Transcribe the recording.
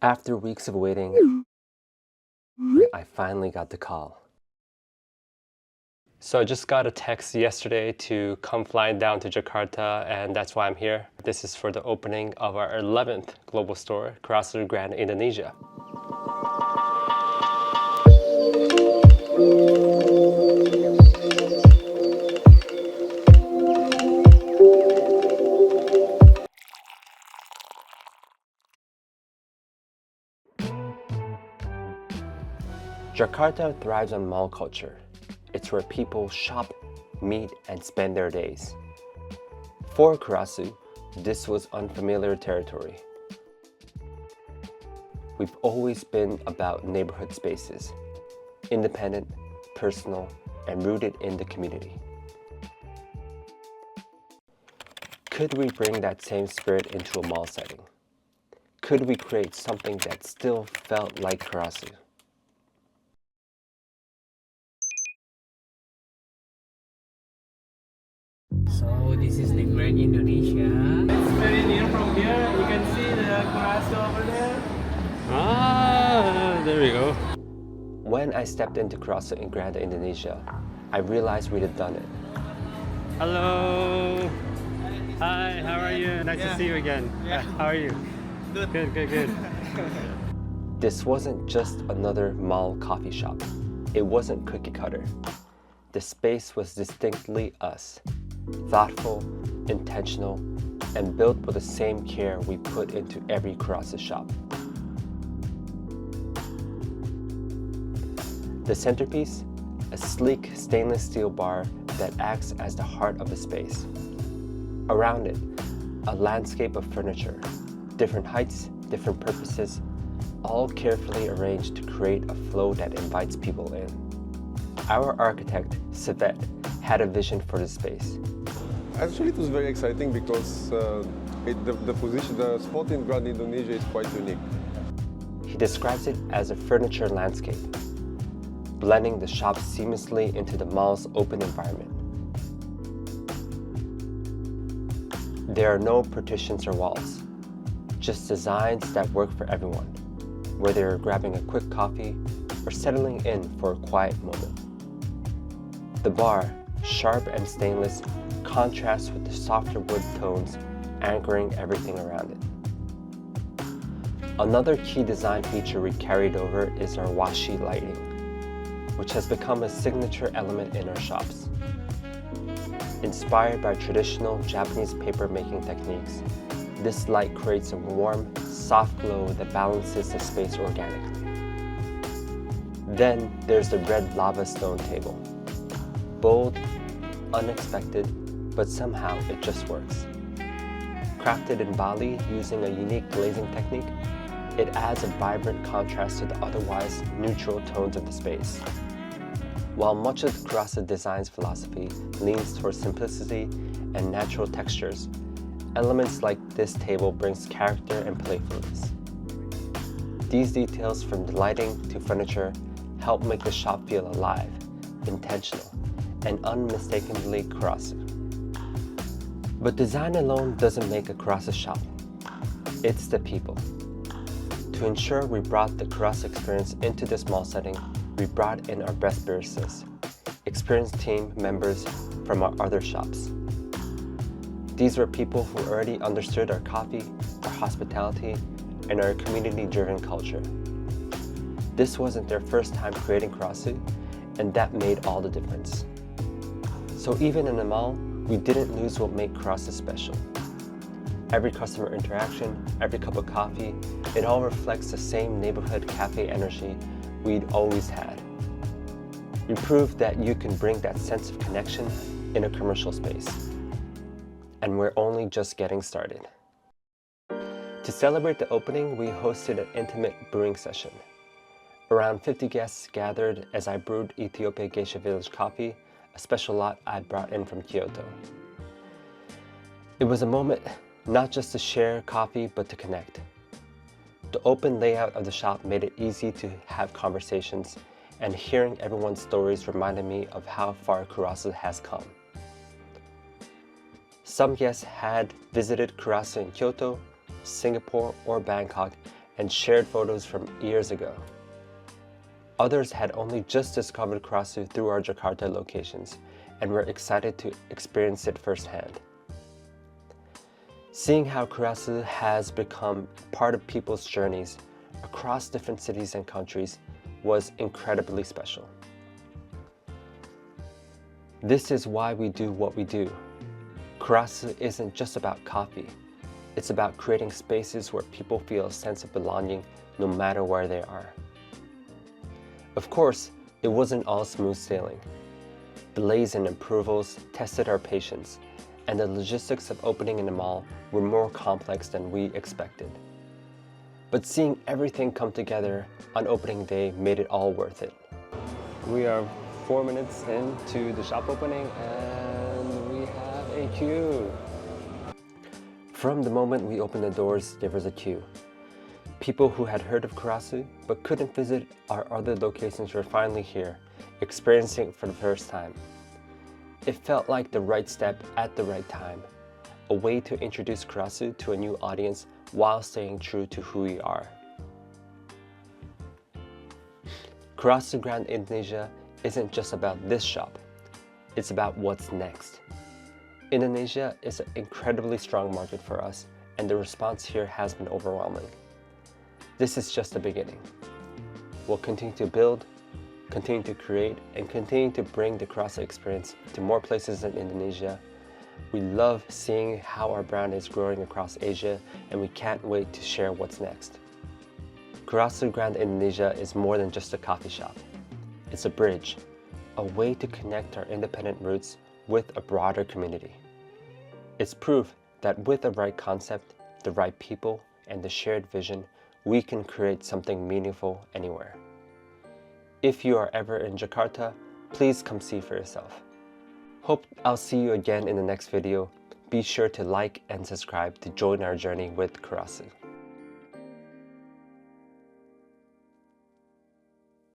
After weeks of waiting, I finally got the call. So I just got a text yesterday to come flying down to Jakarta, and that's why I'm here. This is for the opening of our 11th global store, Kurasu Grand Indonesia. Jakarta thrives on mall culture. It's where people shop, meet, and spend their days. For Kurasu, this was unfamiliar territory. We've always been about neighborhood spaces, independent, personal, and rooted in the community. Could we bring that same spirit into a mall setting? Could we create something that still felt like Kurasu? So this is the Grand Indonesia. It's very near from here. You can see the Kurasu over there. Ah, there we go. When I stepped into Kurasu in Grand Indonesia, I realized we'd have done it. Hello. Hi, how are you? Nice to see you again. How are you? Good. This wasn't just another mall coffee shop. It wasn't cookie cutter. The space was distinctly us. Thoughtful, intentional, and built with the same care we put into every Kurasu shop. The centerpiece, a sleek stainless steel bar that acts as the heart of the space. Around it, a landscape of furniture, different heights, different purposes, all carefully arranged to create a flow that invites people in. Our architect, Savet, had a vision for the space. Actually, it was very exciting because the spot in Grand Indonesia is quite unique. He describes it as a furniture landscape, blending the shop seamlessly into the mall's open environment. There are no partitions or walls, just designs that work for everyone, whether you're grabbing a quick coffee or settling in for a quiet moment. The bar, sharp and stainless, contrasts with the softer wood tones anchoring everything around it. Another key design feature we carried over is our washi lighting, which has become a signature element in our shops. Inspired by traditional Japanese paper-making techniques, this light creates a warm, soft glow that balances the space organically. Then there's the red lava stone table. Bold, unexpected, but somehow it just works. Crafted in Bali using a unique glazing technique, it adds a vibrant contrast to the otherwise neutral tones of the space. While much of the Kurasu design's philosophy leans towards simplicity and natural textures, elements like this table brings character and playfulness. These details, from the lighting to furniture, help make the shop feel alive, intentional, and unmistakably Kurasu. But design alone doesn't make a Kurasu shop. It's the people. To ensure we brought the Kurasu experience into this mall setting, we brought in our best baristas, experienced team members from our other shops. These were people who already understood our coffee, our hospitality, and our community-driven culture. This wasn't their first time creating Kurasu, and that made all the difference. So even in the mall, we didn't lose what made Kurasu special. Every customer interaction, every cup of coffee, it all reflects the same neighborhood cafe energy we'd always had. We proved that you can bring that sense of connection in a commercial space. And we're only just getting started. To celebrate the opening, we hosted an intimate brewing session. Around 50 guests gathered as I brewed Ethiopia Geisha Village coffee, a special lot I'd brought in from Kyoto. It was a moment not just to share coffee, but to connect. The open layout of the shop made it easy to have conversations, and hearing everyone's stories reminded me of how far Kurasu has come. Some guests had visited Kurasu in Kyoto, Singapore, or Bangkok and shared photos from years ago. Others had only just discovered Kurasu through our Jakarta locations and were excited to experience it firsthand. Seeing how Kurasu has become part of people's journeys across different cities and countries was incredibly special. This is why we do what we do. Kurasu isn't just about coffee. It's about creating spaces where people feel a sense of belonging no matter where they are. Of course, it wasn't all smooth sailing. Delays and approvals tested our patience, and the logistics of opening in the mall were more complex than we expected. But seeing everything come together on opening day made it all worth it. We are 4 minutes into the shop opening and we have a queue. From the moment we opened the doors, there was a queue. People who had heard of Kurasu but couldn't visit our other locations were finally here, experiencing it for the first time. It felt like the right step at the right time, a way to introduce Kurasu to a new audience while staying true to who we are. Kurasu Grand Indonesia isn't just about this shop, it's about what's next. Indonesia is an incredibly strong market for us, and the response here has been overwhelming. This is just the beginning. We'll continue to build, continue to create, and continue to bring the Kurasu experience to more places in Indonesia. We love seeing how our brand is growing across Asia, and we can't wait to share what's next. Kurasu Grand Indonesia is more than just a coffee shop. It's a bridge, a way to connect our independent roots with a broader community. It's proof that with the right concept, the right people, and the shared vision, we can create something meaningful anywhere. If you are ever in Jakarta, please come see for yourself. Hope I'll see you again in the next video. Be sure to like and subscribe to join our journey with Kurasu.